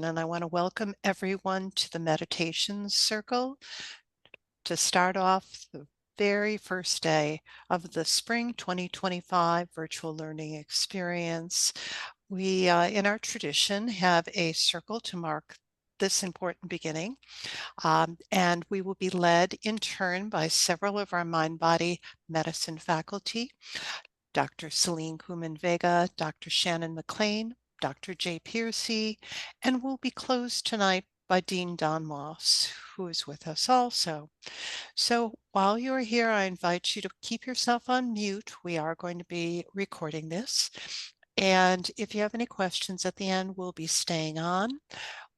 And I want to welcome everyone to the meditation circle to start off the very first day of the spring 2025 virtual learning experience. We, in our tradition, have a circle to mark this important beginning, and we will be led in turn by several of our mind-body medicine faculty, Dr. Selene Kumin Vega, Dr. Shaelyn McLain, Dr. Jei Pearcey, and we'll be closed tonight by Dean Don Moss, who is with us also. So while you're here, I invite you to keep yourself on mute. We are going to be recording this. And if you have any questions at the end, we'll be staying on.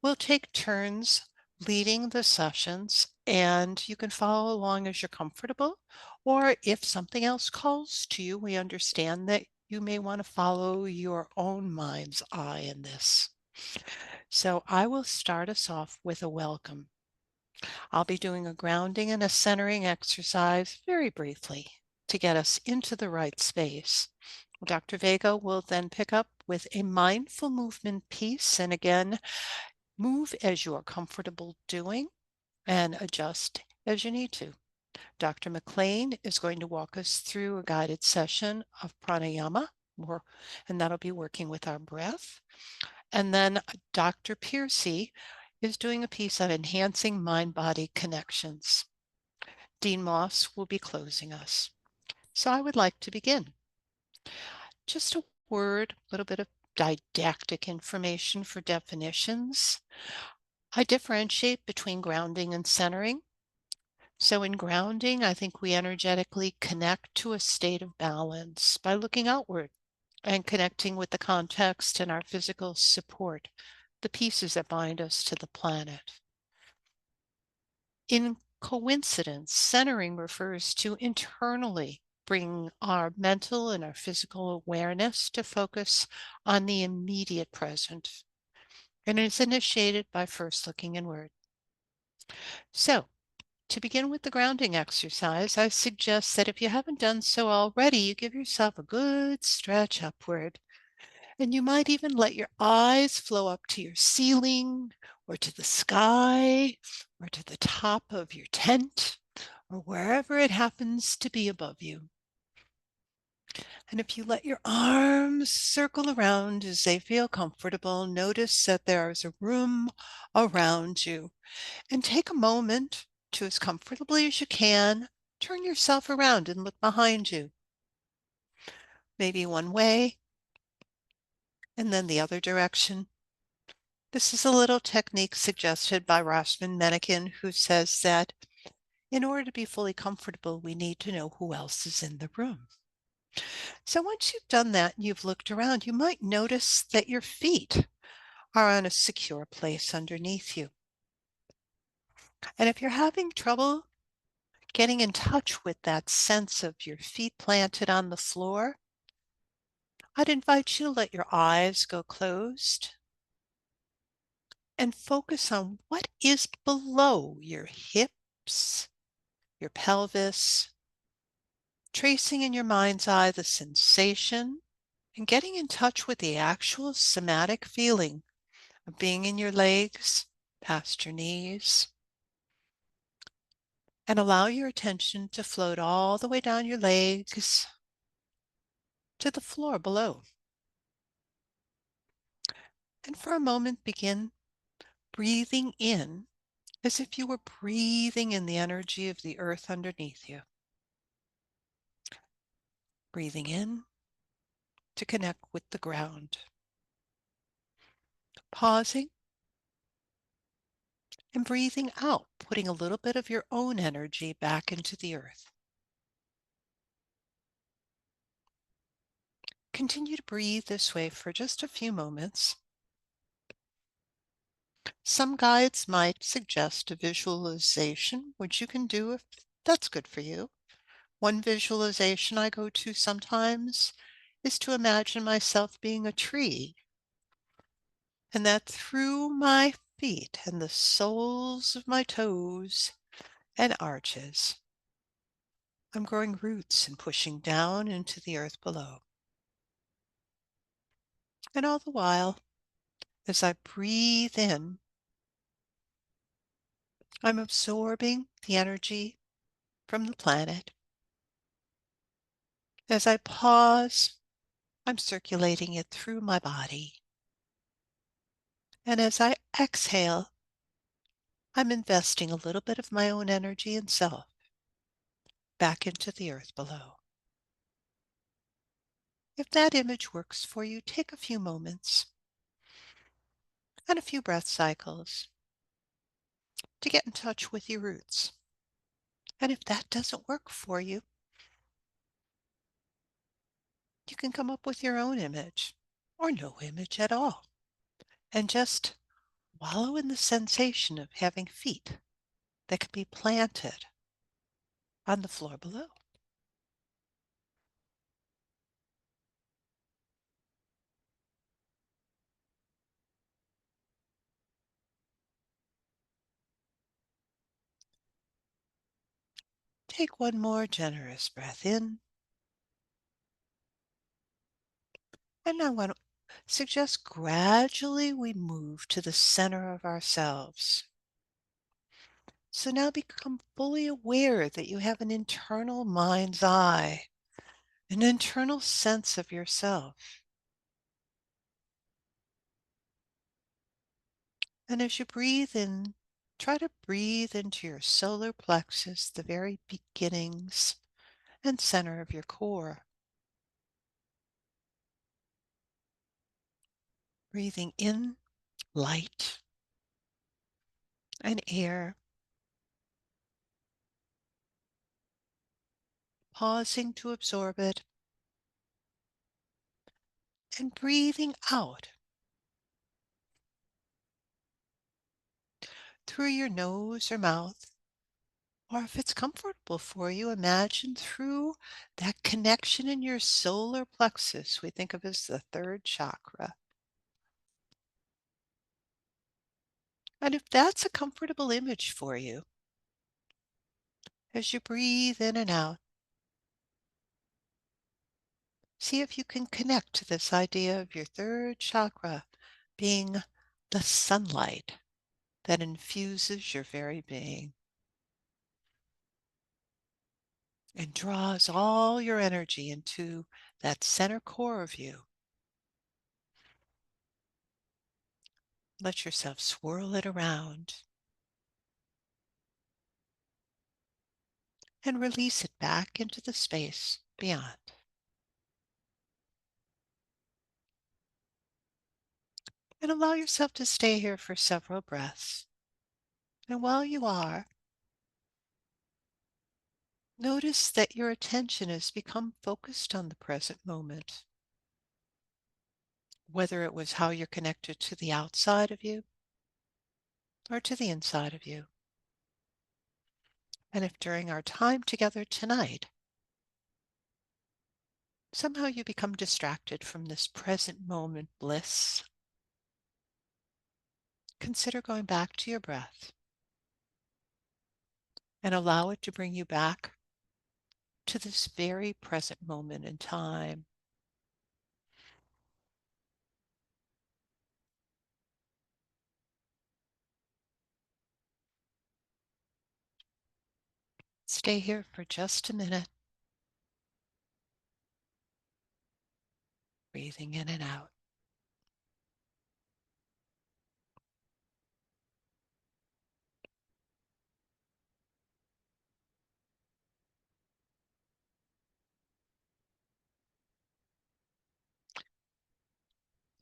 We'll take turns leading the sessions, and you can follow along as you're comfortable. Or if something else calls to you, we understand that you may want to follow your own mind's eye in this. So I will start us off with a welcome. I'll be doing a grounding and a centering exercise very briefly to get us into the right space. Dr. Vega will then pick up with a mindful movement piece, and again, move as you are comfortable doing and adjust as you need to. Dr. McLain is going to walk us through a guided session of pranayama, and that'll be working with our breath. And then Dr. Pearcey is doing a piece on enhancing mind-body connections. Dean Moss will be closing us. So I would like to begin. Just a word, a little bit of didactic information for definitions. I differentiate between grounding and centering. So in grounding, I think we energetically connect to a state of balance by looking outward and connecting with the context and our physical support, the pieces that bind us to the planet. In coincidence, centering refers to internally bring our mental and our physical awareness to focus on the immediate present. And it's initiated by first looking inward. So, to begin with the grounding exercise, I suggest that if you haven't done so already, you give yourself a good stretch upward. And you might even let your eyes flow up to your ceiling or to the sky or to the top of your tent or wherever it happens to be above you. And if you let your arms circle around as they feel comfortable, notice that there is a room around you. And take a moment to, as comfortably as you can, turn yourself around and look behind you. Maybe one way and then the other direction. This is a little technique suggested by Rosman Mennekin, who says that in order to be fully comfortable, we need to know who else is in the room. So once you've done that and you've looked around, you might notice that your feet are on a secure place underneath you. And if you're having trouble getting in touch with that sense of your feet planted on the floor, I'd invite you to let your eyes go closed and focus on what is below your hips, your pelvis, tracing in your mind's eye the sensation and getting in touch with the actual somatic feeling of being in your legs, past your knees. And allow your attention to float all the way down your legs to the floor below. And for a moment, begin breathing in as if you were breathing in the energy of the earth underneath you. Breathing in to connect with the ground. Pausing and breathing out, putting a little bit of your own energy back into the earth. Continue to breathe this way for just a few moments. Some guides might suggest a visualization, which you can do if that's good for you. One visualization I go to sometimes is to imagine myself being a tree, and that through my feet and the soles of my toes and arches, I'm growing roots and pushing down into the earth below. And all the while, As I breathe in, I'm absorbing the energy from the planet. As I pause, I'm circulating it through my body. And as I exhale, I'm investing a little bit of my own energy and self back into the earth below. If that image works for you, take a few moments and a few breath cycles to get in touch with your roots. And if that doesn't work for you, you can come up with your own image or no image at all and just wallow in the sensation of having feet that can be planted on the floor below. Take one more generous breath in, and I want to suggest gradually we move to the center of ourselves. So now become fully aware that you have an internal mind's eye, an internal sense of yourself. And as you breathe in, try to breathe into your solar plexus, the very beginnings and center of your core. Breathing in light and air, pausing to absorb it, and breathing out through your nose or mouth. Or if it's comfortable for you, imagine through that connection in your solar plexus, we think of as the third chakra. And if that's a comfortable image for you, as you breathe in and out, see if you can connect to this idea of your third chakra being the sunlight that infuses your very being and draws all your energy into that center core of you. Let yourself swirl it around and release it back into the space beyond. And allow yourself to stay here for several breaths. And while you are, notice that your attention has become focused on the present moment, whether it was how you're connected to the outside of you or to the inside of you. And if during our time together tonight, somehow you become distracted from this present moment bliss, consider going back to your breath and allow it to bring you back to this very present moment in time. Stay here for just a minute, breathing in and out.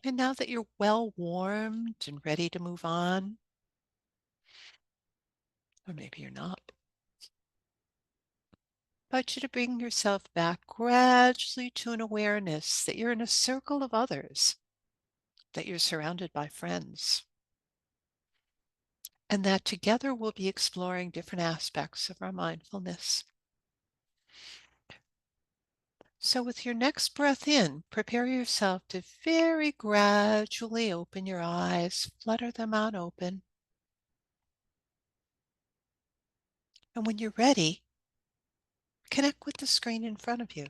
And now that you're well warmed and ready to move on, or maybe you're not, I invite you to bring yourself back gradually to an awareness that you're in a circle of others, that you're surrounded by friends, and that together we'll be exploring different aspects of our mindfulness. So with your next breath in, prepare yourself to very gradually open your eyes, flutter them out open. And when you're ready, connect with the screen in front of you.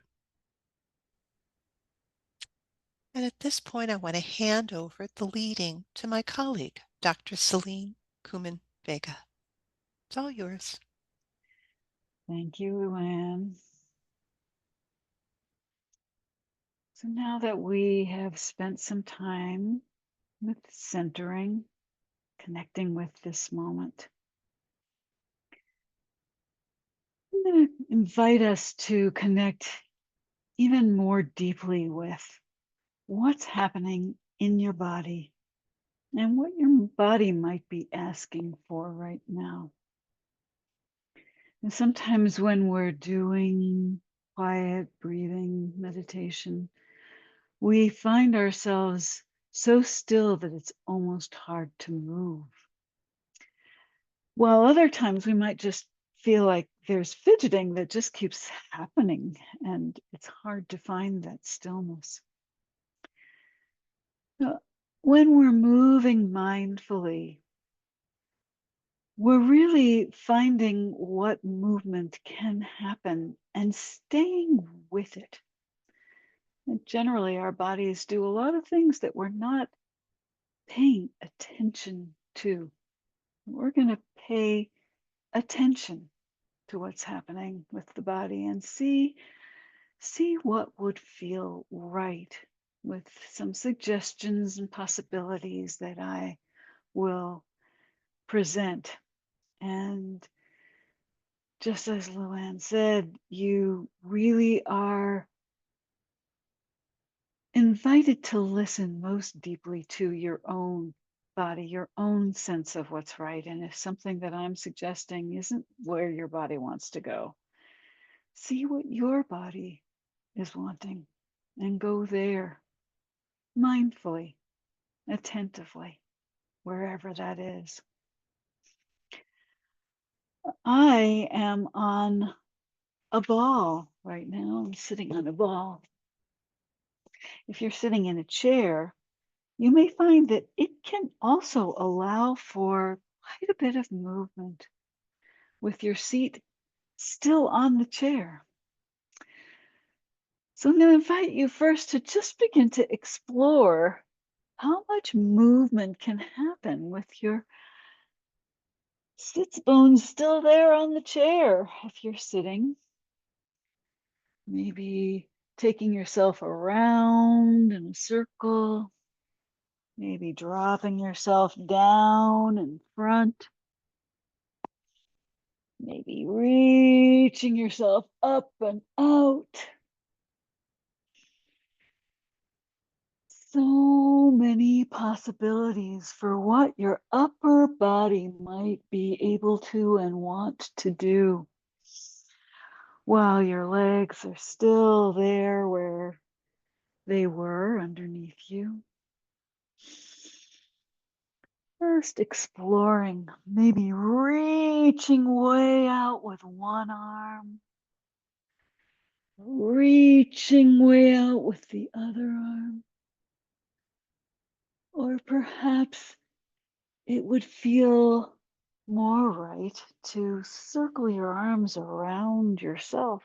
And at this point, I want to hand over the leading to my colleague, Dr. Selene Kumin Vega. It's all yours. Thank you, Luann. So now that we have spent some time with centering, connecting with this moment, I'm going to invite us to connect even more deeply with what's happening in your body and what your body might be asking for right now. And sometimes when we're doing quiet breathing meditation, we find ourselves so still that it's almost hard to move. While other times we might just feel like there's fidgeting that just keeps happening and it's hard to find that stillness. Now, when we're moving mindfully, we're really finding what movement can happen and staying with it. And generally, our bodies do a lot of things that we're not paying attention to. We're going to pay attention to what's happening with the body and see what would feel right with some suggestions and possibilities that I will present. And just as Luann said, you really are invited to listen most deeply to your own body, your own sense of what's right. And if something that I'm suggesting isn't where your body wants to go, see what your body is wanting and go there mindfully, attentively, wherever that is. I am on a ball right now. I'm sitting on a ball. If you're sitting in a chair, you may find that it can also allow for quite a bit of movement with your seat still on the chair. So I'm going to invite you first to just begin to explore how much movement can happen with your sits bones still there on the chair if you're sitting. Maybe taking yourself around in a circle, maybe dropping yourself down in front, maybe reaching yourself up and out. So many possibilities for what your upper body might be able to and want to do while your legs are still there where they were underneath you. First exploring, maybe reaching way out with one arm, reaching way out with the other arm. Or perhaps it would feel more right to circle your arms around yourself.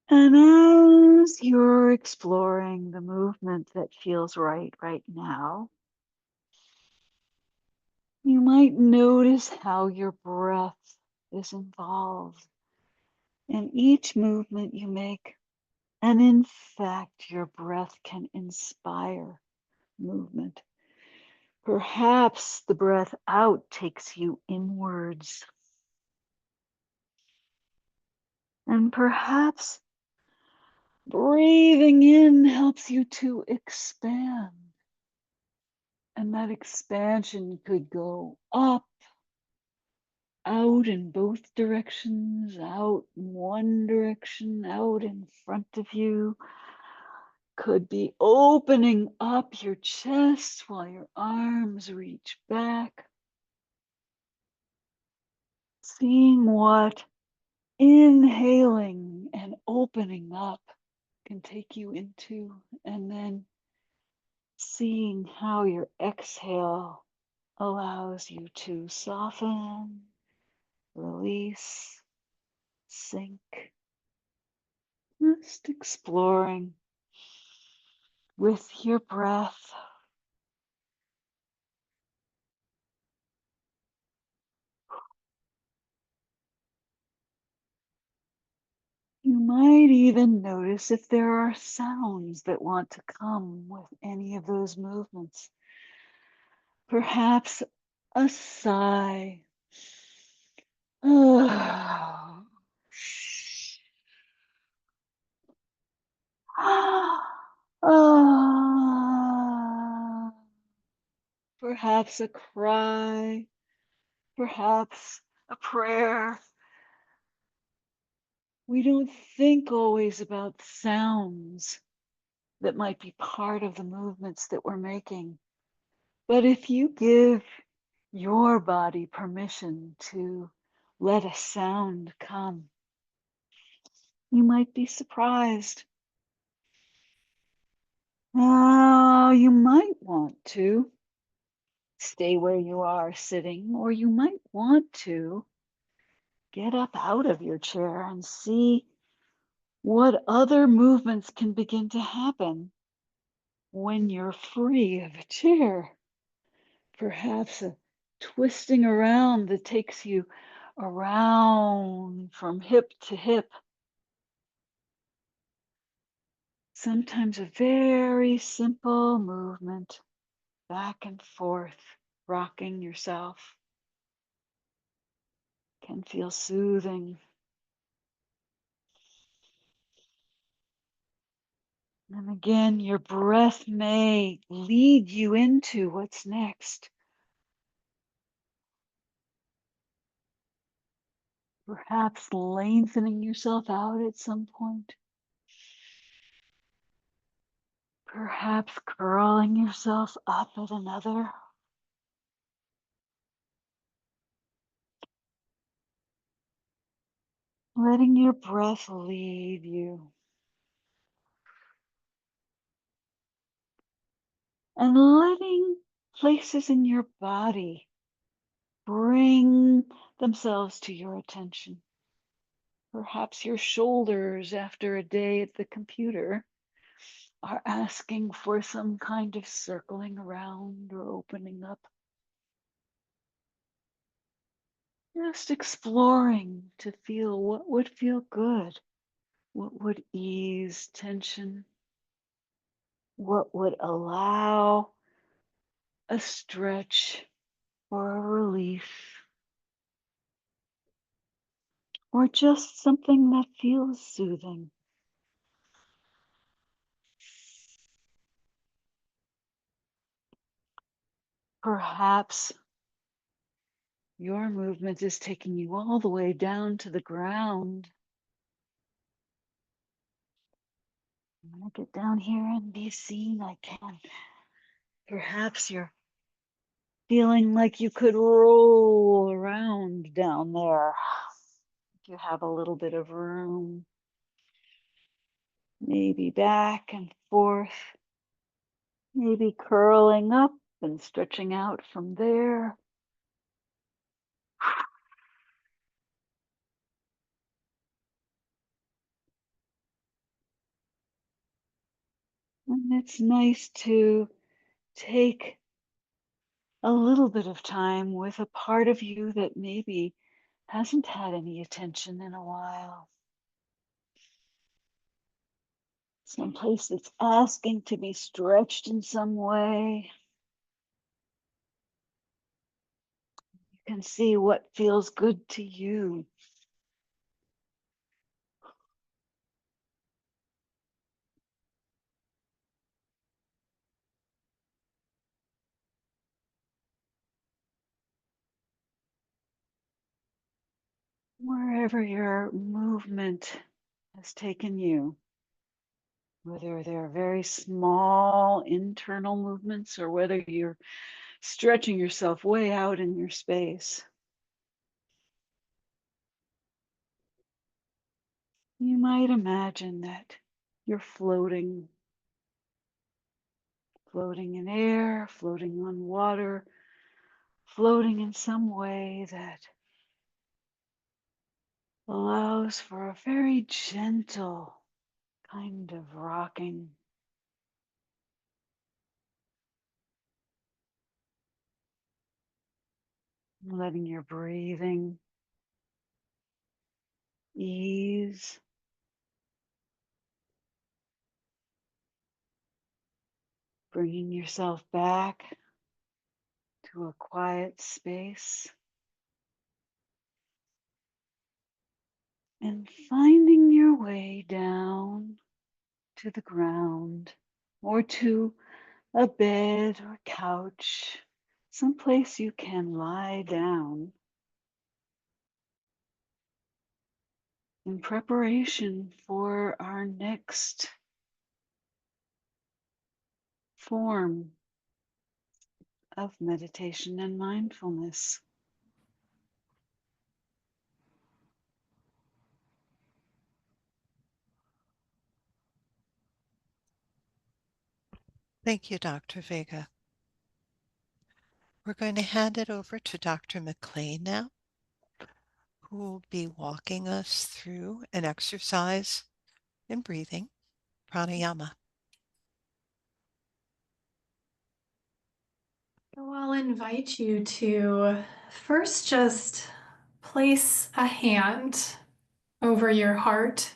And as you're exploring the movement that feels right now, you might notice how your breath is involved in each movement you make. And in fact, your breath can inspire movement. Perhaps the breath out takes you inwards. And perhaps breathing in helps you to expand. And that expansion could go up, out in both directions, out in one direction, out in front of you. Could be opening up your chest while your arms reach back. Seeing what inhaling and opening up can take you into, and then seeing how your exhale allows you to soften, release, sink, Just exploring with your breath. You might even notice if there are sounds that want to come with any of those movements. Perhaps a sigh. Ah. Ah. Perhaps a cry, perhaps a prayer. We don't think always about sounds that might be part of the movements that we're making. But if you give your body permission to let a sound come, you might be surprised. Now, you might want to stay where you are sitting, or you might want to get up out of your chair and see what other movements can begin to happen when you're free of a chair. Perhaps a twisting around that takes you around from hip to hip. Sometimes a very simple movement back and forth, rocking yourself can feel soothing. And again, your breath may lead you into what's next. Perhaps lengthening yourself out at some point. Perhaps curling yourself up at another. Letting your breath lead you. And letting places in your body bring themselves to your attention. Perhaps your shoulders after a day at the computer are asking for some kind of circling around or opening up. Just exploring to feel what would feel good, what would ease tension, what would allow a stretch or a relief, or just something that feels soothing. Perhaps your movement is taking you all the way down to the ground. I'm going to get down here and be seen. I can. Perhaps you're feeling like you could roll around down there. If you have a little bit of room, maybe back and forth, maybe curling up and stretching out from there. And it's nice to take a little bit of time with a part of you that maybe hasn't had any attention in a while. Some place that's asking to be stretched in some way. You can see what feels good to you. Wherever your movement has taken you, whether they're very small internal movements or whether you're stretching yourself way out in your space. You might imagine that you're floating in air, floating on water, floating in some way that allows for a very gentle kind of rocking. Letting your breathing ease. Bringing yourself back to a quiet space. And finding your way down to the ground or to a bed or couch, someplace you can lie down in preparation for our next form of meditation and mindfulness. Thank you, Dr. Vega. We're going to hand it over to Dr. McLain now, who will be walking us through an exercise in breathing, pranayama. So I'll invite you to first just place a hand over your heart.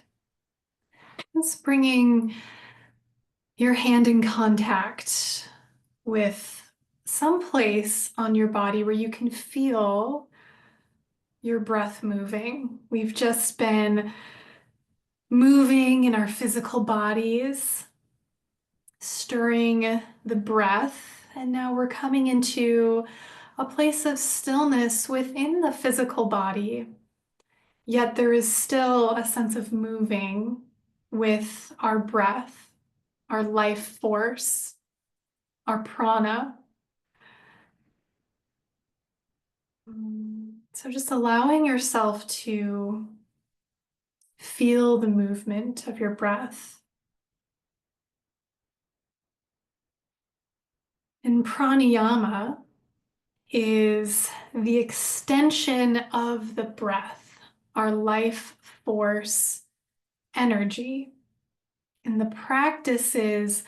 Just bringing your hand in contact with some place on your body where you can feel your breath moving. We've just been moving in our physical bodies, stirring the breath, and now we're coming into a place of stillness within the physical body. Yet there is still a sense of moving with our breath, our life force, our prana. So just allowing yourself to feel the movement of your breath. And pranayama is the extension of the breath, our life force energy. In the practices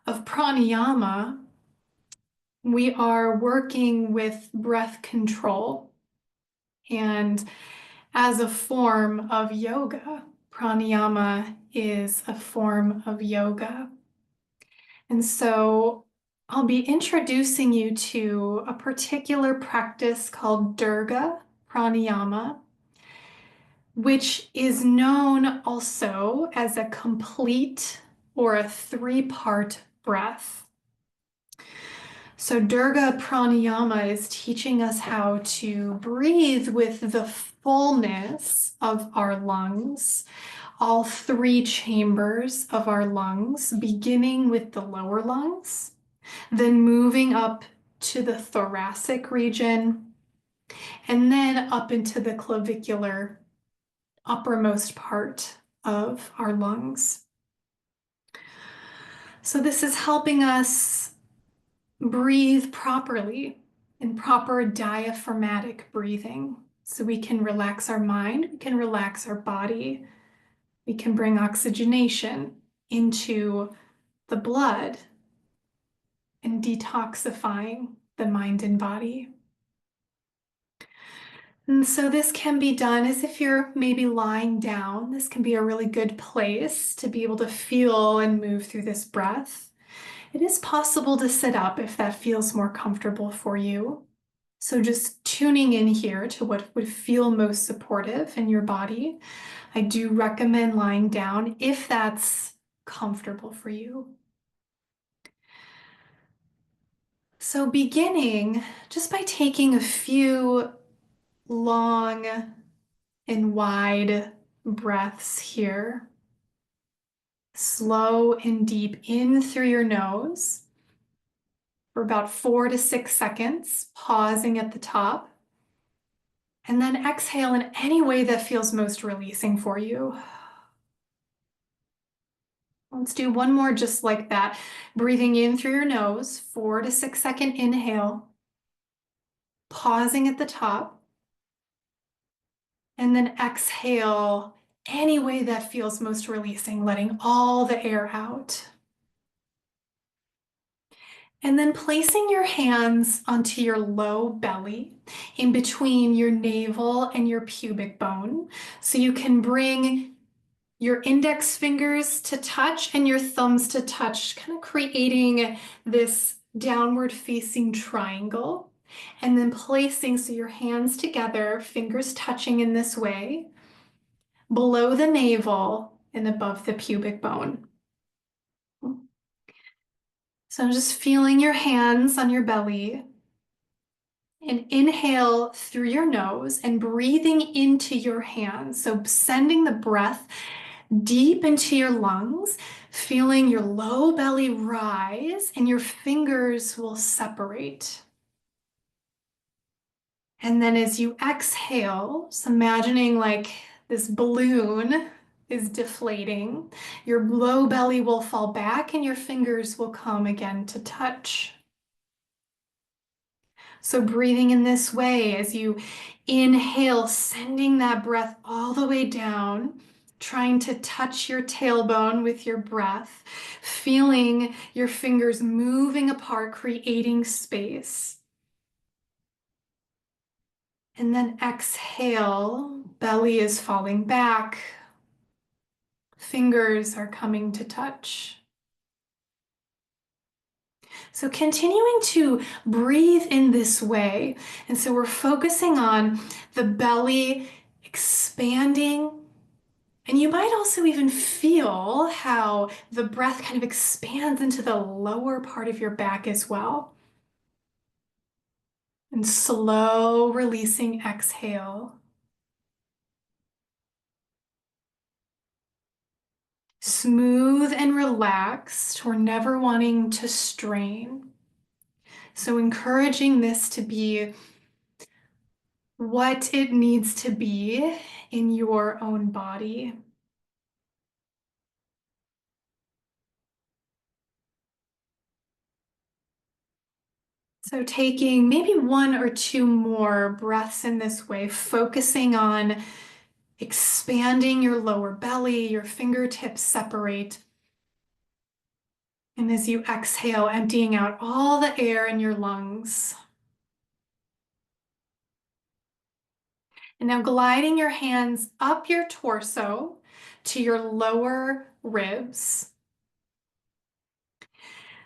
of pranayama, we are working with breath control. And as a form of yoga, pranayama is a form of yoga. And so I'll be introducing you to a particular practice called Durga Pranayama, which is known also as a complete or a three-part breath. So Durga Pranayama is teaching us how to breathe with the fullness of our lungs, all three chambers of our lungs, beginning with the lower lungs, then moving up to the thoracic region, and then up into the clavicular uppermost part of our lungs. So this is helping us breathe properly in proper diaphragmatic breathing. So we can relax our mind, we can relax our body, we can bring oxygenation into the blood and detoxifying the mind and body. And so this can be done as if you're maybe lying down. This can be a really good place to be able to feel and move through this breath. It is possible to sit up if that feels more comfortable for you. So just tuning in here to what would feel most supportive in your body. I do recommend lying down if that's comfortable for you. So beginning just by taking a few long and wide breaths here. Slow and deep in through your nose for about 4 to 6 seconds, pausing at the top. And then exhale in any way that feels most releasing for you. Let's do one more just like that. Breathing in through your nose, 4 to 6 second inhale. Pausing at the top. And then exhale any way that feels most releasing, letting all the air out. And then placing your hands onto your low belly in between your navel and your pubic bone. So you can bring your index fingers to touch and your thumbs to touch, kind of creating this downward facing triangle. And then placing, so your hands together, fingers touching in this way, below the navel and above the pubic bone. So just feeling your hands on your belly, and inhale through your nose and breathing into your hands. So sending the breath deep into your lungs, feeling your low belly rise, and your fingers will separate. And then as you exhale, just imagining like this balloon is deflating, your low belly will fall back and your fingers will come again to touch. So breathing in this way as you inhale, sending that breath all the way down, trying to touch your tailbone with your breath, feeling your fingers moving apart, creating space. And then exhale, belly is falling back, fingers are coming to touch. So continuing to breathe in this way. And so we're focusing on the belly expanding. And you might also even feel how the breath kind of expands into the lower part of your back as well. And slow releasing exhale. Smooth and relaxed. We're never wanting to strain. So encouraging this to be what it needs to be in your own body. So taking maybe one or two more breaths in this way, focusing on expanding your lower belly, your fingertips separate. And as you exhale, emptying out all the air in your lungs. And now gliding your hands up your torso to your lower ribs.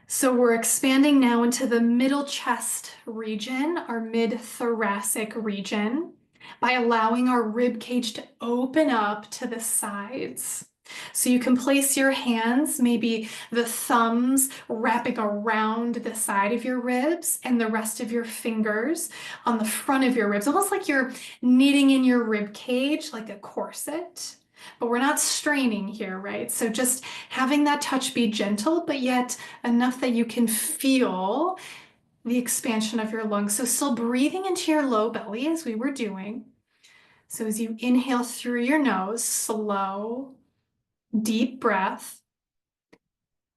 So we're expanding now into the middle chest region, our mid-thoracic region, by allowing our rib cage to open up to the sides. So you can place your hands, maybe the thumbs wrapping around the side of your ribs and the rest of your fingers on the front of your ribs, almost like you're knitting in your rib cage like a corset. But we're not straining here, right? So just having that touch be gentle, but yet enough that you can feel the expansion of your lungs. So still breathing into your low belly as we were doing. So as you inhale through your nose, slow, deep breath.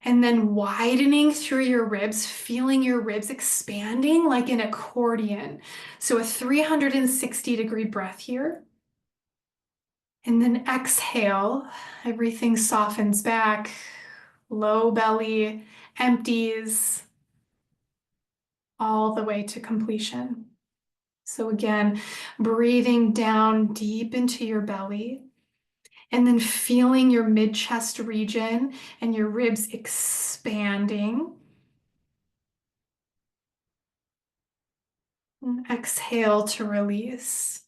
And then widening through your ribs, feeling your ribs expanding like an accordion. So a 360-degree breath here. And then exhale, everything softens back, low belly, empties all the way to completion. So again, breathing down deep into your belly and then feeling your mid-chest region and your ribs expanding. And exhale to release.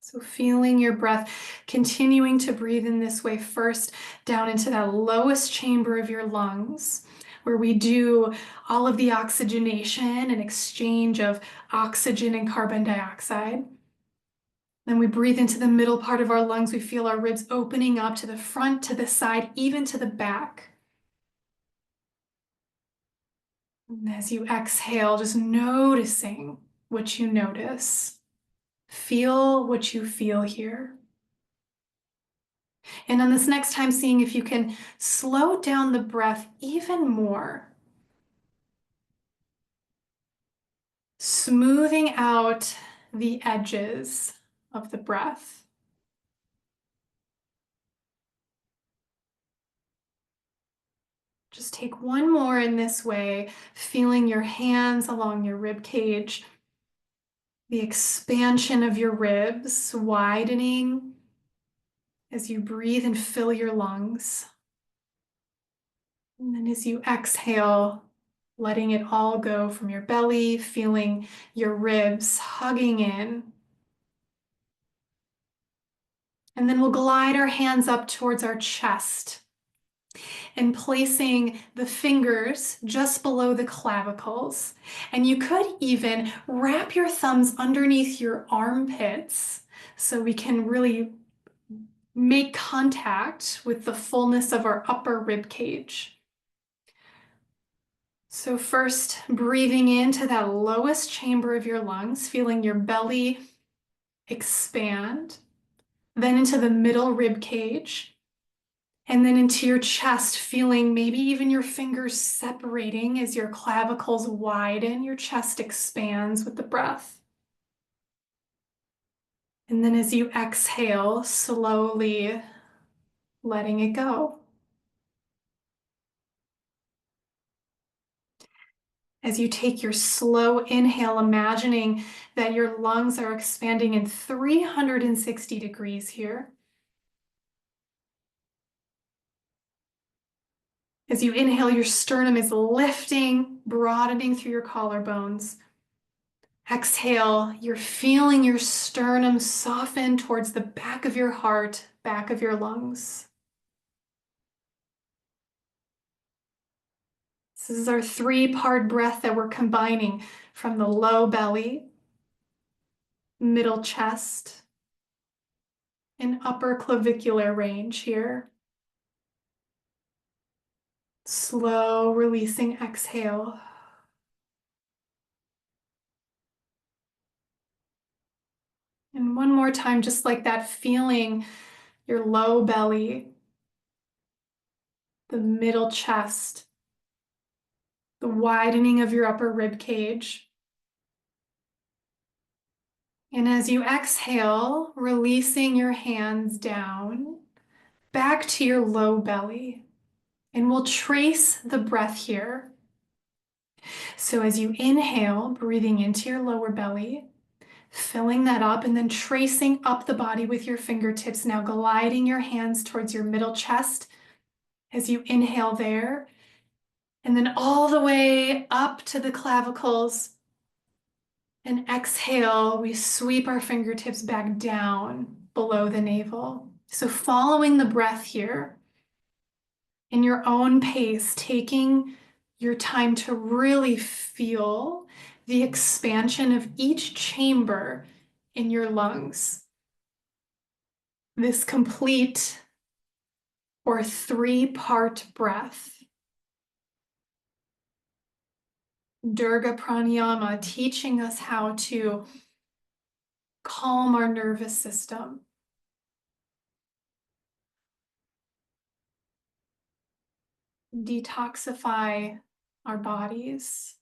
So feeling your breath, continuing to breathe in this way first down into that lowest chamber of your lungs, where we do all of the oxygenation and exchange of oxygen and carbon dioxide. Then we breathe into the middle part of our lungs. We feel our ribs opening up to the front, to the side, even to the back. And as you exhale, just noticing what you notice. Feel what you feel here. And on this next time, seeing if you can slow down the breath even more. Smoothing out the edges of the breath. Just take one more in this way, feeling your hands along your rib cage, the expansion of your ribs widening as you breathe and fill your lungs. And then as you exhale, letting it all go from your belly, feeling your ribs hugging in. And then we'll glide our hands up towards our chest and placing the fingers just below the clavicles. And you could even wrap your thumbs underneath your armpits so we can really make contact with the fullness of our upper rib cage. So first, breathing into that lowest chamber of your lungs, feeling your belly expand, then into the middle rib cage, and then into your chest, feeling maybe even your fingers separating as your clavicles widen, your chest expands with the breath. And then as you exhale, slowly letting it go. As you take your slow inhale, imagining that your lungs are expanding in 360 degrees here. As you inhale, your sternum is lifting, broadening through your collarbones. Exhale, you're feeling your sternum soften towards the back of your heart, back of your lungs. This is our three-part breath that we're combining from the low belly, middle chest, and upper clavicular range here. Slow releasing exhale. And one more time, just like that, feeling your low belly, the middle chest, the widening of your upper rib cage. And as you exhale, releasing your hands down, back to your low belly. And we'll trace the breath here. So as you inhale, breathing into your lower belly, filling that up, and then tracing up the body with your fingertips, now gliding your hands towards your middle chest as you inhale there, and then all the way up to the clavicles. And exhale, we sweep our fingertips back down below the navel. So following the breath here, in your own pace, taking your time to really feel the expansion of each chamber in your lungs. This complete or three-part breath. Durga Pranayama teaching us how to calm our nervous system. Detoxify our bodies.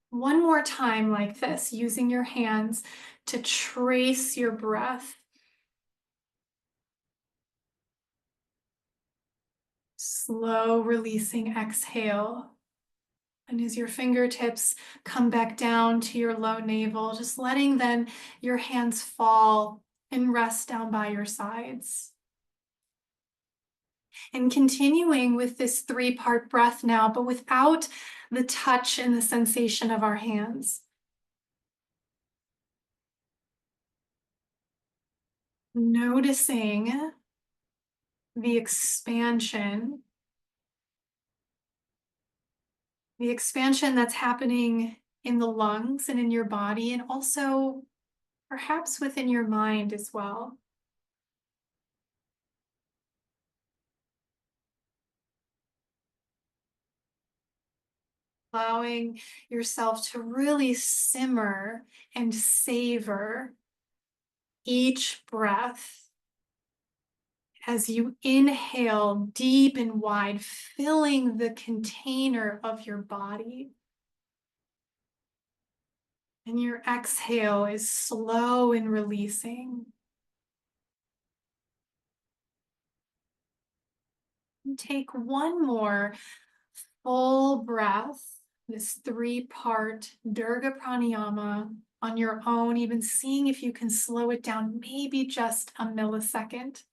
One more time like this, using your hands to trace your breath. Slow releasing exhale. And as your fingertips come back down to your low navel, just letting then your hands fall and rest down by your sides. And continuing with this three-part breath now, but without the touch and the sensation of our hands. Noticing the expansion that's happening in the lungs and in your body, and also perhaps within your mind as well. Allowing yourself to really simmer and savor each breath as you inhale deep and wide, filling the container of your body. And your exhale is slow in releasing. And take one more full breath, this 3-part Durga Pranayama on your own, even seeing if you can slow it down maybe just a millisecond.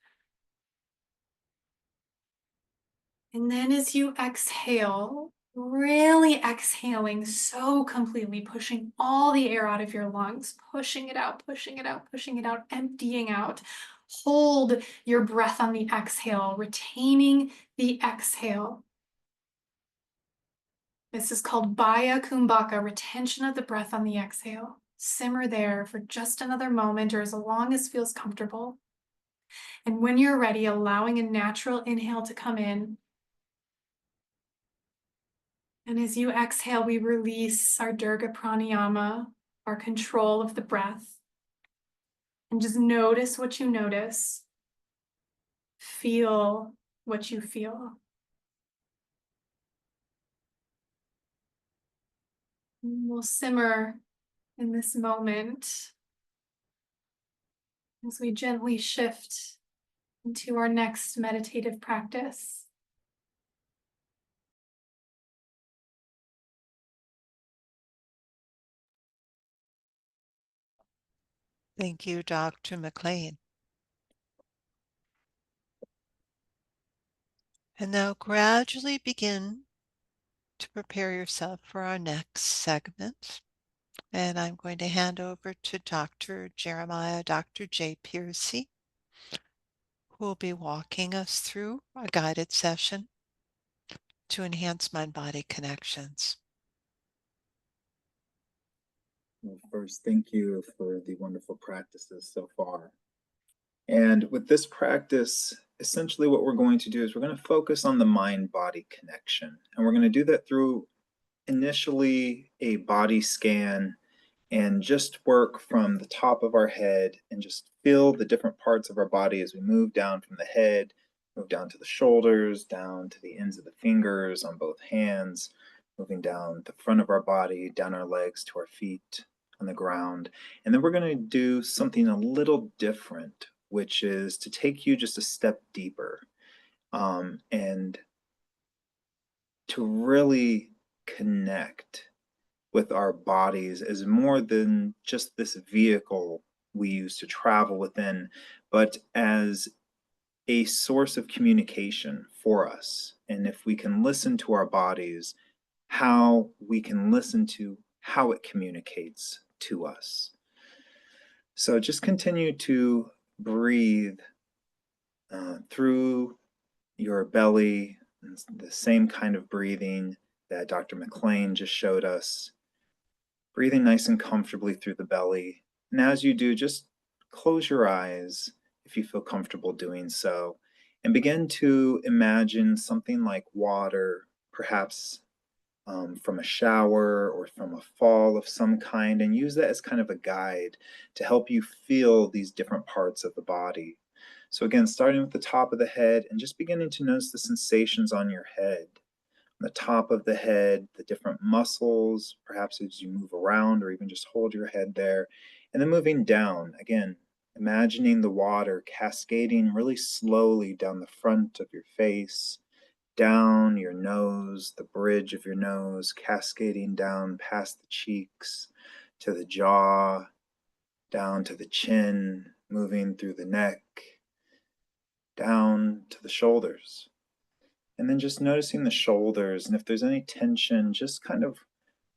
And then as you exhale, really exhaling so completely, pushing all the air out of your lungs, pushing it out, pushing it out, pushing it out, emptying out. Hold your breath on the exhale, retaining the exhale. This is called Baya Kumbhaka, retention of the breath on the exhale. Simmer there for just another moment or as long as feels comfortable. And when you're ready, allowing a natural inhale to come in. And as you exhale, we release our Durga Pranayama, our control of the breath. And just notice what you notice. Feel what you feel. And we'll simmer in this moment as we gently shift into our next meditative practice. Thank you, Dr. McLain. And now gradually begin to prepare yourself for our next segment. And I'm going to hand over to Dr. Jei Pearcey, who will be walking us through a guided session to enhance mind-body connections. Well, first, thank you for the wonderful practices so far. And with this practice, essentially what we're going to do is we're going to focus on the mind-body connection. And we're going to do that through initially a body scan and just work from the top of our head and just feel the different parts of our body as we move down from the head, move down to the shoulders, down to the ends of the fingers on both hands, moving down the front of our body, down our legs to our feet on the ground. And then we're going to do something a little different, which is to take you just a step deeper and to really connect with our bodies as more than just this vehicle we use to travel within, but as a source of communication for us. And if we can listen to our bodies, how we can listen to how it communicates to us. So just continue to breathe through your belly, the same kind of breathing that Dr. McLain just showed us. Breathing nice and comfortably through the belly. And as you do, just close your eyes if you feel comfortable doing so, and begin to imagine something like water, perhaps from a shower or from a fall of some kind, and use that as kind of a guide to help you feel these different parts of the body. So again, starting with the top of the head and just beginning to notice the sensations on your head. The top of the head, the different muscles, perhaps as you move around or even just hold your head there. And then moving down, again, imagining the water cascading really slowly down the front of your face, down your nose, the bridge of your nose, cascading down past the cheeks, to the jaw, down to the chin, moving through the neck, down to the shoulders. And then just noticing the shoulders, and if there's any tension, just kind of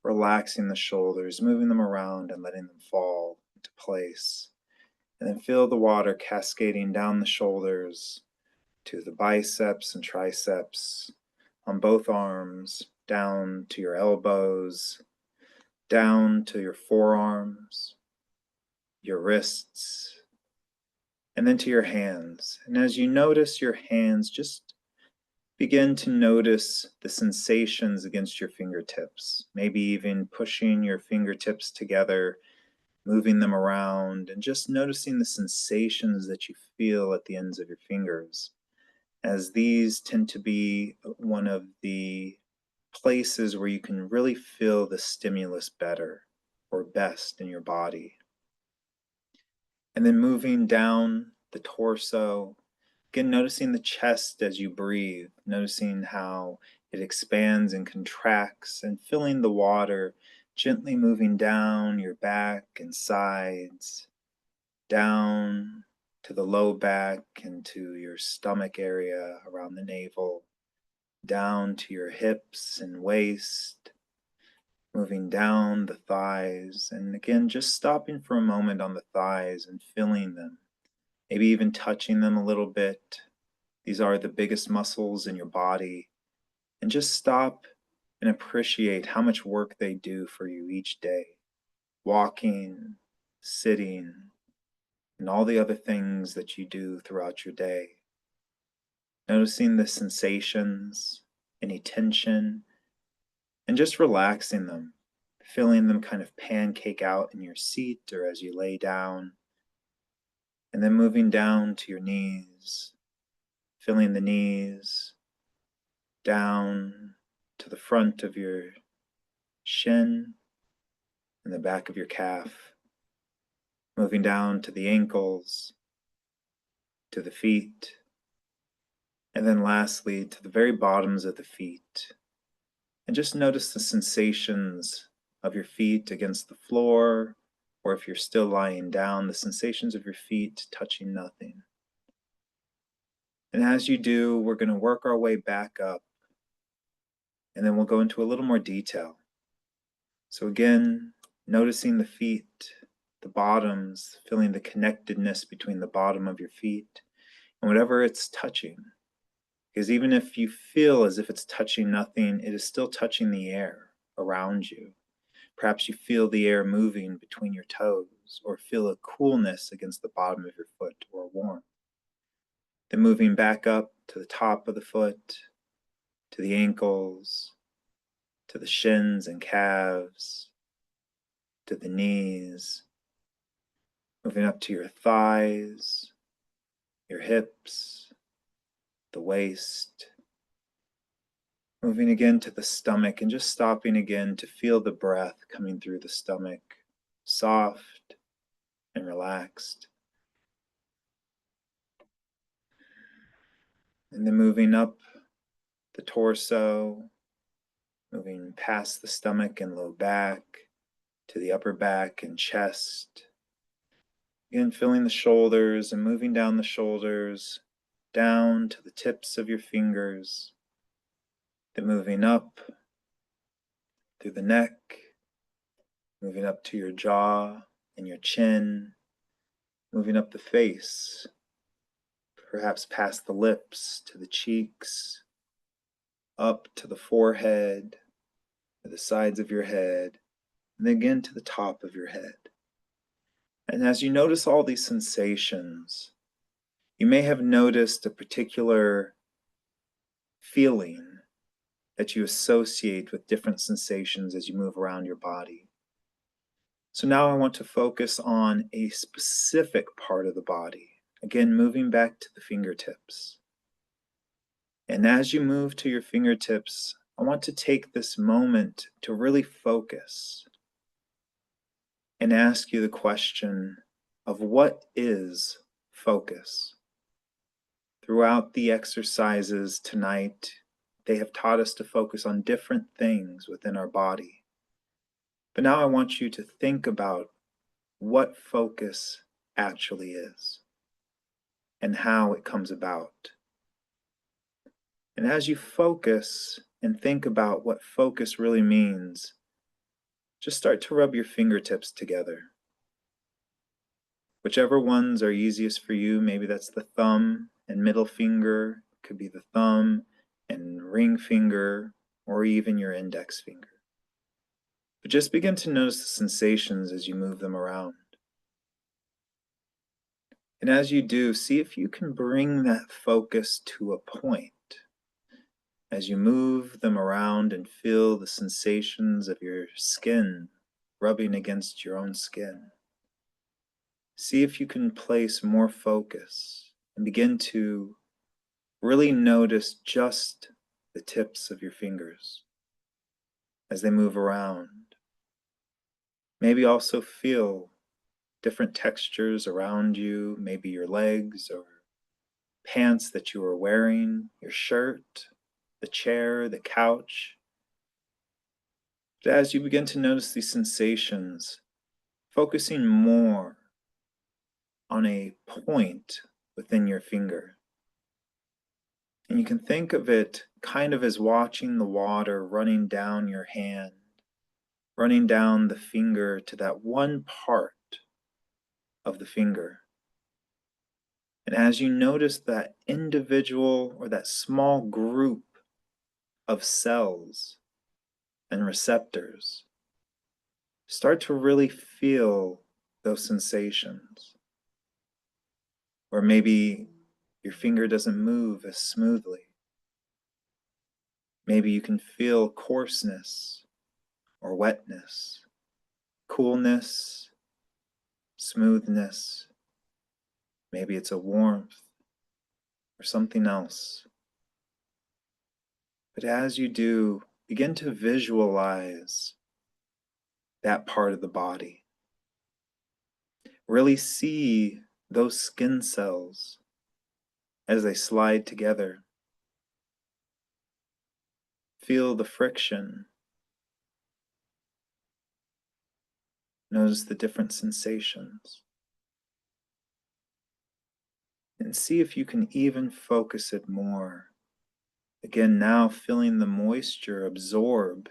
relaxing the shoulders, moving them around and letting them fall into place. And then feel the water cascading down the shoulders to the biceps and triceps, on both arms, down to your elbows, down to your forearms, your wrists, and then to your hands. And as you notice your hands, just begin to notice the sensations against your fingertips, maybe even pushing your fingertips together, moving them around, and just noticing the sensations that you feel at the ends of your fingers, as these tend to be one of the places where you can really feel the stimulus better. or best in your body. And then moving down the torso, again, noticing the chest as you breathe, noticing how it expands and contracts, and feeling the water gently moving down your back and sides, down to the low back and to your stomach area around the navel, down to your hips and waist, moving down the thighs, and again, just stopping for a moment on the thighs and feeling them, maybe even touching them a little bit. These are the biggest muscles in your body, and just stop and appreciate how much work they do for you each day, walking, sitting, and all the other things that you do throughout your day. Noticing the sensations, any tension, and just relaxing them, feeling them kind of pancake out in your seat or as you lay down, and then moving down to your knees, feeling the knees down to the front of your shin and the back of your calf, moving down to the ankles, to the feet, and then lastly to the very bottoms of the feet. And just notice the sensations of your feet against the floor, or if you're still lying down, the sensations of your feet touching nothing. And as you do, we're going to work our way back up, and then we'll go into a little more detail. So again, noticing the feet, the bottoms, feeling the connectedness between the bottom of your feet and whatever it's touching. Because even if you feel as if it's touching nothing, it is still touching the air around you. Perhaps you feel the air moving between your toes, or feel a coolness against the bottom of your foot, or warmth. Then moving back up to the top of the foot, to the ankles, to the shins and calves, to the knees, moving up to your thighs, your hips, the waist, moving again to the stomach, and just stopping again to feel the breath coming through the stomach, soft and relaxed. And then moving up the torso, moving past the stomach and low back to the upper back and chest. Again, feeling the shoulders and moving down the shoulders, down to the tips of your fingers. Then moving up through the neck, moving up to your jaw and your chin, moving up the face, perhaps past the lips to the cheeks, up to the forehead, to the sides of your head, and then again to the top of your head. And as you notice all these sensations, you may have noticed a particular feeling that you associate with different sensations as you move around your body. So now I want to focus on a specific part of the body. Again, moving back to the fingertips. And as you move to your fingertips, I want to take this moment to really focus and ask you the question of what is focus? Throughout the exercises tonight, they have taught us to focus on different things within our body. But now I want you to think about what focus actually is and how it comes about. And as you focus and think about what focus really means, just start to rub your fingertips together. Whichever ones are easiest for you, maybe that's the thumb and middle finger, could be the thumb and ring finger, or even your index finger. But just begin to notice the sensations as you move them around. And as you do, see if you can bring that focus to a point. As you move them around and feel the sensations of your skin rubbing against your own skin. See if you can place more focus and begin to really notice just the tips of your fingers as they move around. Maybe also feel different textures around you, maybe your legs or pants that you are wearing, your shirt, the chair, the couch. But as you begin to notice these sensations, focusing more on a point within your finger. And you can think of it kind of as watching the water running down your hand, running down the finger to that one part of the finger. And as you notice that individual or that small group of cells and receptors, start to really feel those sensations. Or maybe your finger doesn't move as smoothly. Maybe you can feel coarseness or wetness, coolness, smoothness. Maybe it's a warmth or something else. But as you do, begin to visualize that part of the body. Really see those skin cells as they slide together. Feel the friction. Notice the different sensations. And see if you can even focus it more. Again, now feeling the moisture absorb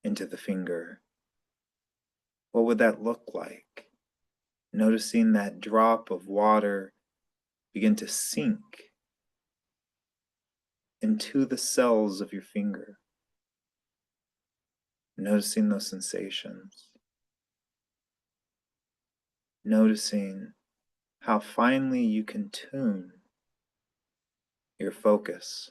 into the finger. What would that look like? Noticing that drop of water begin to sink into the cells of your finger. Noticing those sensations. Noticing how finely you can tune your focus.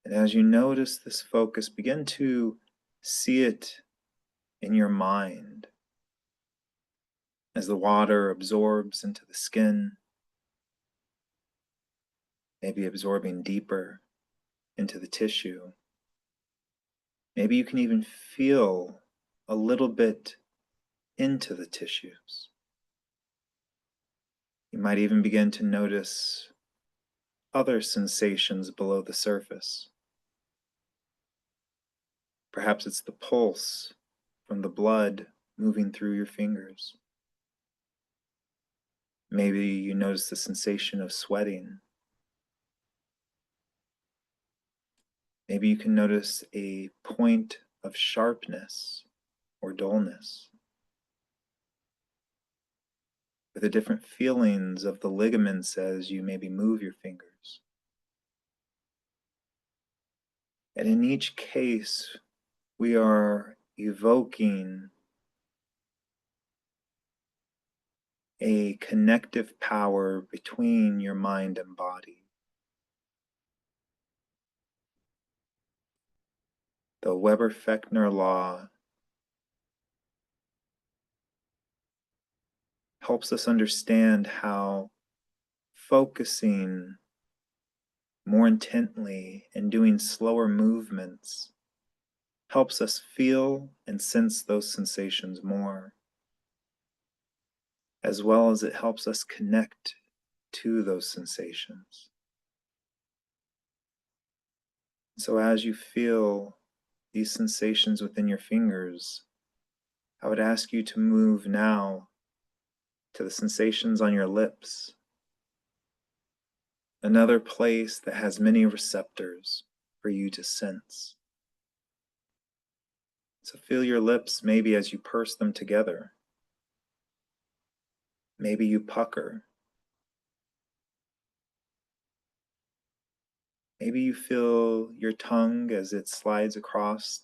And as you notice this focus, begin to see it in your mind as the water absorbs into the skin, maybe absorbing deeper into the tissue. Maybe you can even feel a little bit into the tissues. You might even begin to notice other sensations below the surface. Perhaps it's the pulse from the blood moving through your fingers. Maybe you notice the sensation of sweating. Maybe you can notice a point of sharpness or dullness, with the different feelings of the ligaments as you maybe move your fingers. And in each case, we are evoking a connective power between your mind and body. The Weber-Fechner law helps us understand how focusing more intently and doing slower movements helps us feel and sense those sensations more, as well as it helps us connect to those sensations. So as you feel these sensations within your fingers, I would ask you to move now to the sensations on your lips, another place that has many receptors for you to sense. So feel your lips maybe as you purse them together. Maybe you pucker. Maybe you feel your tongue as it slides across.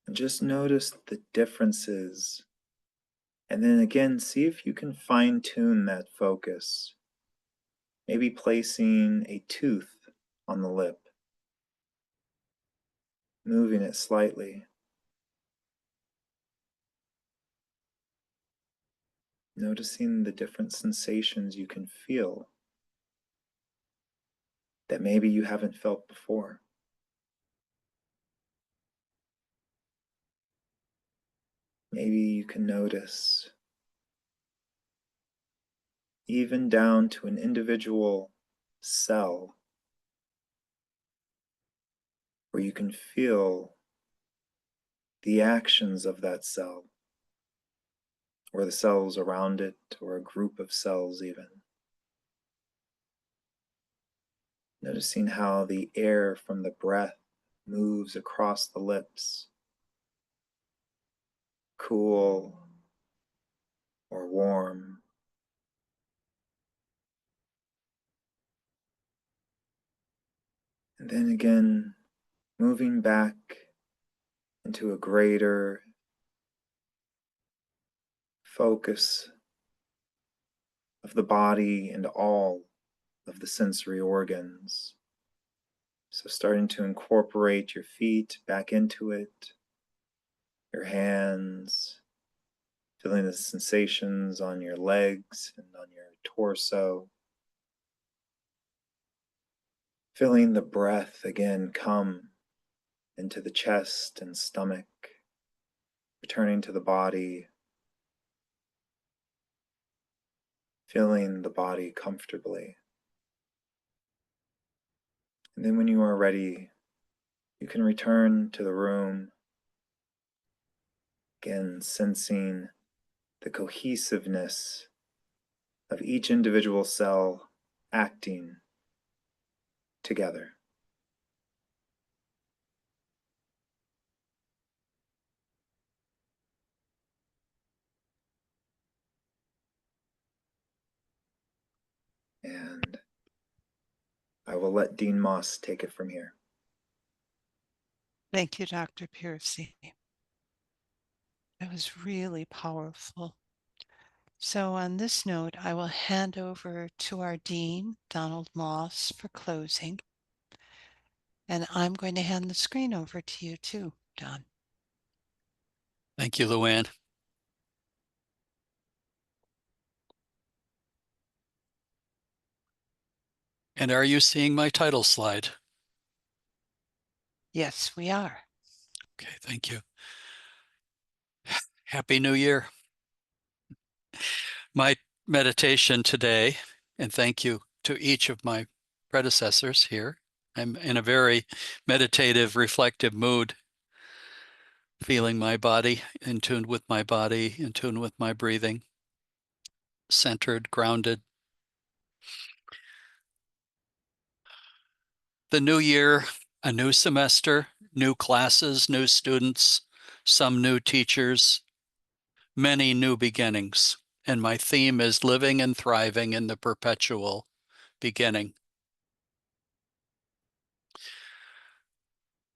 And just notice the differences. And then again, see if you can fine-tune that focus. Maybe placing a tooth on the lip, moving it slightly. Noticing the different sensations you can feel that maybe you haven't felt before. Maybe you can notice, even down to an individual cell, where you can feel the actions of that cell, or the cells around it, or a group of cells even. Noticing how the air from the breath moves across the lips, cool or warm. And then again, moving back into a greater focus of the body and all of the sensory organs. So starting to incorporate your feet back into it, your hands, feeling the sensations on your legs and on your torso. Feeling the breath again come into the chest and stomach, returning to the body, feeling the body comfortably. And then when you are ready, you can return to the room, again sensing the cohesiveness of each individual cell acting together. And I will let Dean Moss take it from here. Thank you, Dr. Pearcey. It was really powerful. So on this note, I will hand over to our Dean, Donald Moss, for closing. And I'm going to hand the screen over to you too, Don. Thank you, Luann. And are you seeing my title slide? Yes, we are. Okay, thank you. Happy New Year. My meditation today, and thank you to each of my predecessors here. I'm in a very meditative, reflective mood, feeling my body, in tune with my body, in tune with my breathing, centered, grounded. The new year, a new semester, new classes, new students, some new teachers, many new beginnings. And my theme is living and thriving in the perpetual beginning.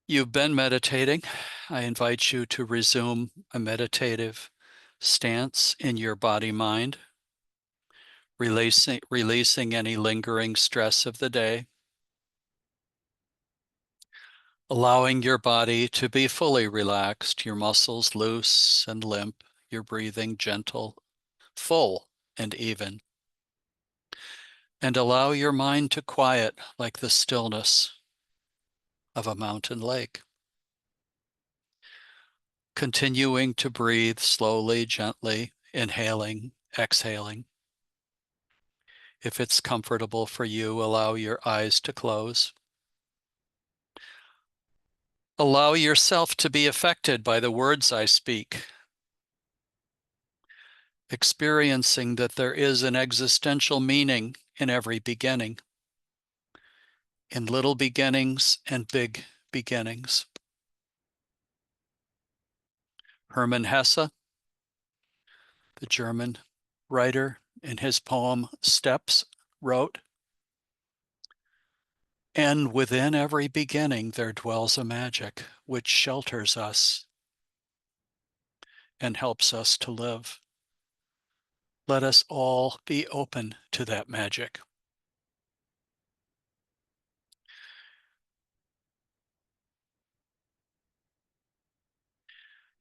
You've been meditating. I invite you to resume a meditative stance in your body-mind, releasing any lingering stress of the day, allowing your body to be fully relaxed, your muscles loose and limp, your breathing gentle, full and even. And allow your mind to quiet like the stillness of a mountain lake. Continuing to breathe slowly, gently, inhaling, exhaling. If it's comfortable for you, allow your eyes to close. Allow yourself to be affected by the words I speak, experiencing that there is an existential meaning in every beginning, in little beginnings and big beginnings. Hermann Hesse, the German writer, in his poem Steps, wrote, "And within every beginning there dwells a magic which shelters us and helps us to live. Let us all be open to that magic."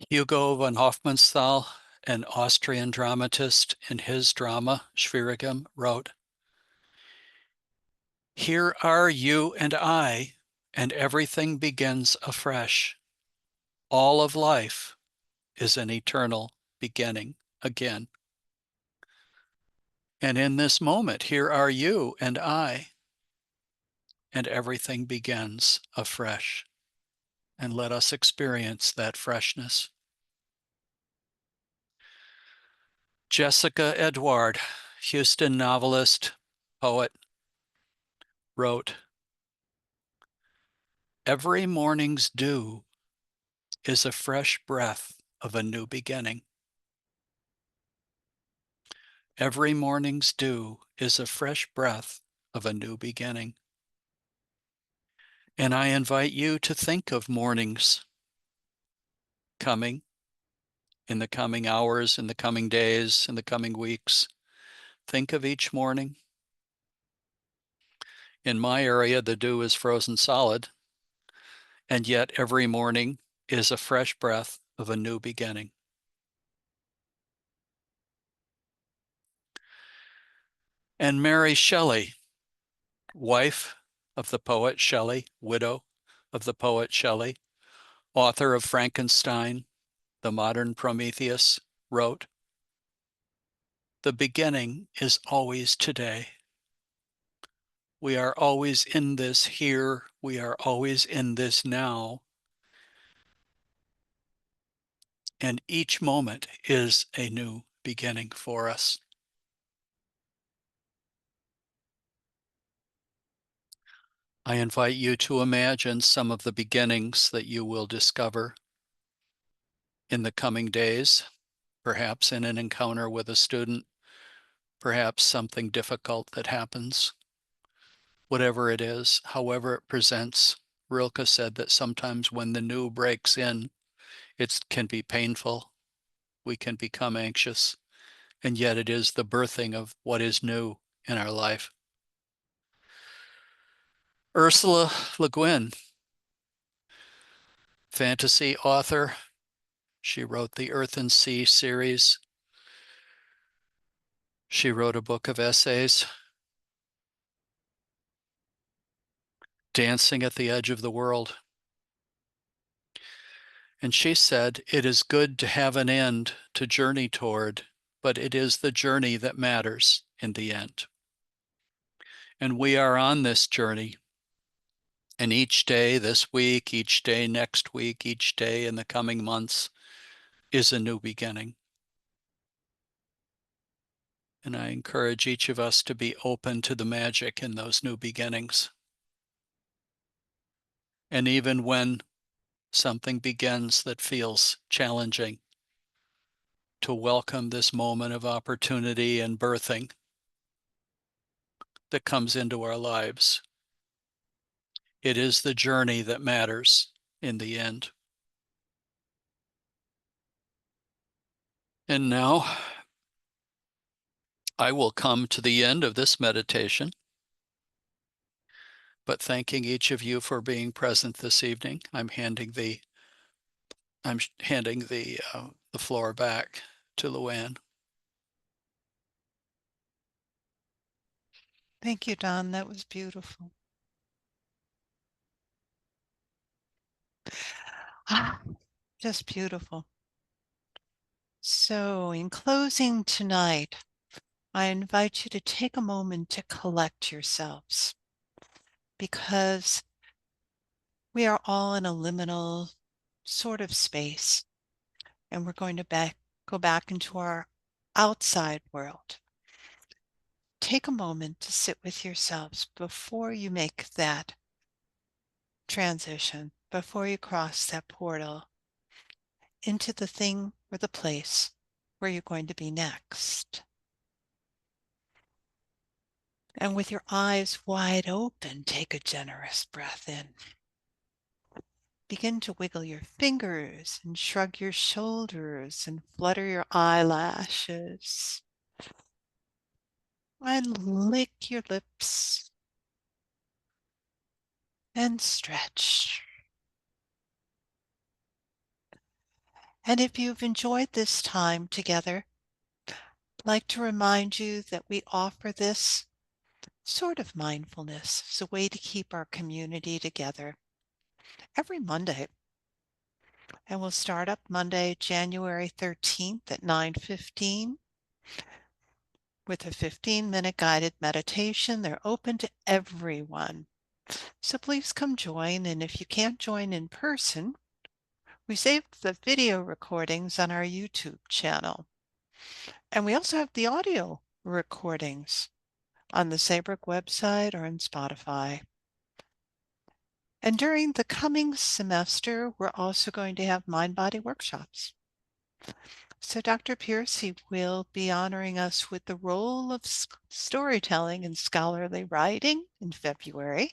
Hugo von Hofmannsthal, an Austrian dramatist, in his drama Schwierigem, wrote, "Here are you and everything begins afresh. All of life is an eternal beginning again. And in this moment, here are you and I, and everything begins afresh. And let us experience that freshness. Jessica Edward, Houston novelist, poet, wrote, "Every morning's dew is a fresh breath of a new beginning." Every morning's dew is a fresh breath of a new beginning. And I invite you to think of mornings coming in the coming hours, in the coming days, in the coming weeks. Think of each morning. In my area, the dew is frozen solid, and yet every morning is a fresh breath of a new beginning. And Mary Shelley, wife of the poet Shelley, widow of the poet Shelley, author of Frankenstein, the modern Prometheus, wrote, "The beginning is always today. We are always in this here. We are always in this now. And each moment is a new beginning for us." I invite you to imagine some of the beginnings that you will discover in the coming days, perhaps in an encounter with a student, perhaps something difficult that happens. Whatever it is, however it presents. Rilke said that sometimes when the new breaks in, it can be painful. We can become anxious, and yet it is the birthing of what is new in our life. Ursula Le Guin, fantasy author. She wrote the Earth and Sea series. She wrote a book of essays, Dancing at the Edge of the World. And she said, "It is good to have an end to journey toward, but it is the journey that matters in the end." And we are on this journey. And each day this week, each day next week, each day in the coming months is a new beginning. And I encourage each of us to be open to the magic in those new beginnings. And even when something begins that feels challenging, to welcome this moment of opportunity and birthing that comes into our lives. It is the journey that matters in the end. And now I will come to the end of this meditation, but thanking each of you for being present this evening. I'm handing the floor back to Luann. Thank you, Don. That was beautiful. Just beautiful. So, in closing tonight, I invite you to take a moment to collect yourselves, because we are all in a liminal sort of space, and we're going to go back into our outside world. Take a moment to sit with yourselves before you make that transition, before you cross that portal into the thing or the place where you're going to be next. And with your eyes wide open, take a generous breath in. Begin to wiggle your fingers and shrug your shoulders and flutter your eyelashes. And lick your lips and stretch. And if you've enjoyed this time together, I'd like to remind you that we offer this sort of mindfulness as a way to keep our community together every Monday. And we'll start up Monday, January 13th at 9:15 with a 15-minute guided meditation. They're open to everyone. So please come join. And if you can't join in person, we saved the video recordings on our YouTube channel. And we also have the audio recordings on the Saybrook website or on Spotify. And during the coming semester, we're also going to have mind-body workshops. So Dr. Pearcey will be honoring us with the role of storytelling and scholarly writing in February.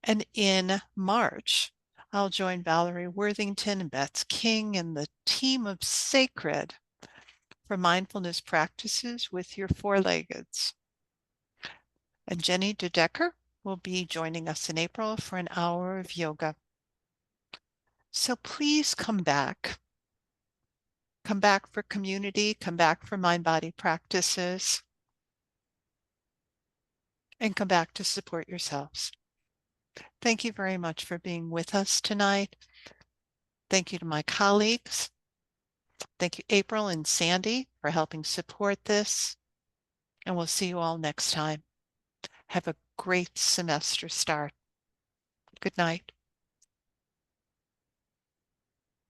And in March, I'll join Valerie Worthington and Beth King and the team of Sacred for mindfulness practices with your four-leggeds. And Jenny DeDecker will be joining us in April for an hour of yoga. So please come back. Come back for community, come back for mind-body practices, and come back to support yourselves. Thank you very much for being with us tonight. Thank you to my colleagues. Thank you, April and Sandy, for helping support this. And we'll see you all next time. Have a great semester start. Good night.